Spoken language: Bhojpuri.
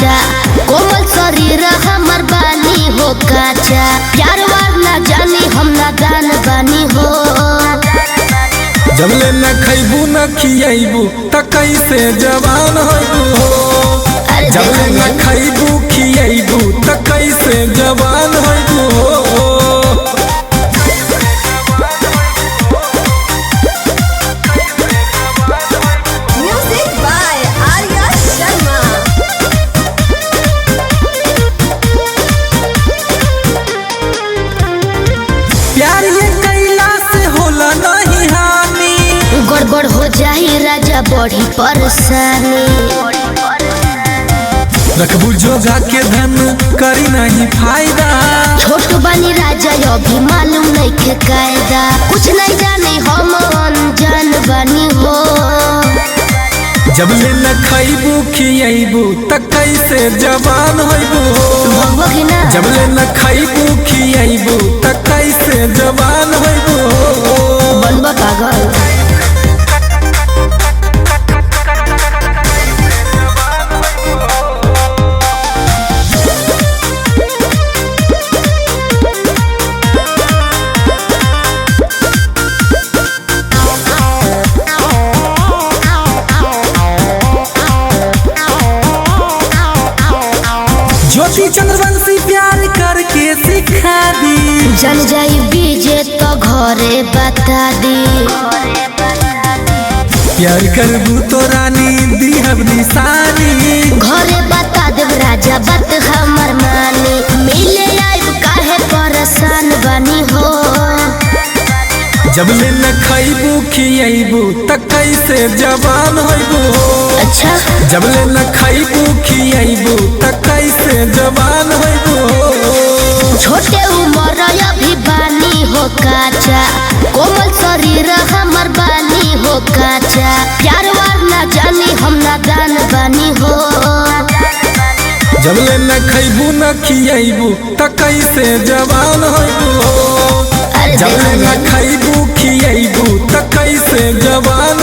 काचा, कोमल शरीर हमर बानी हो काचा। प्यार वार ना जानी हम नादान बानी हो। जब ले न खैबू न खियाबू त कैसे जवान हो। जब ले न खैबू खियाबू त कैसे जवान हो। प्यार ये कैला से होला नहीं हानि, गड़बड़ हो जाही राजा बड़ी परेशानी। रखबू जोगा के धन करी नहीं फायदा। छोट बानी राजा अभी मालूम नहीं के कायदा। कुछ नहीं जाने हम अनजान बानी हो। जब ले न खैबू खियाबू त कैसे जवान हो। जब ले न खैबू खियाबू त कैसे जवान हो। बनबा पागल। ज्योति चंद्रवंशी प्यार करके सिखा दी। जन जाई बीजे तो घरे बता दी। प्यार करबू तो रानी दीहब निशानी। घरे बता देव राजा बात हमर मानी। मिले आइब काहे परेशान बानी हो। जब ले न खैबू खियाबू त कैसे जवान हो। अच्छा जब ले न खैबू खियाबू त कैसे जवान हो। छोटे उम्र अभी बानी हो काचा, कोमल शरीर हमर बानी हो काचा। प्यार वार ना जानी हम नादान बानी हो। जब ले न खैबू न खियाबू त कैसे जवान हो। जब ले न खैबू खियाबू त कैसे जवान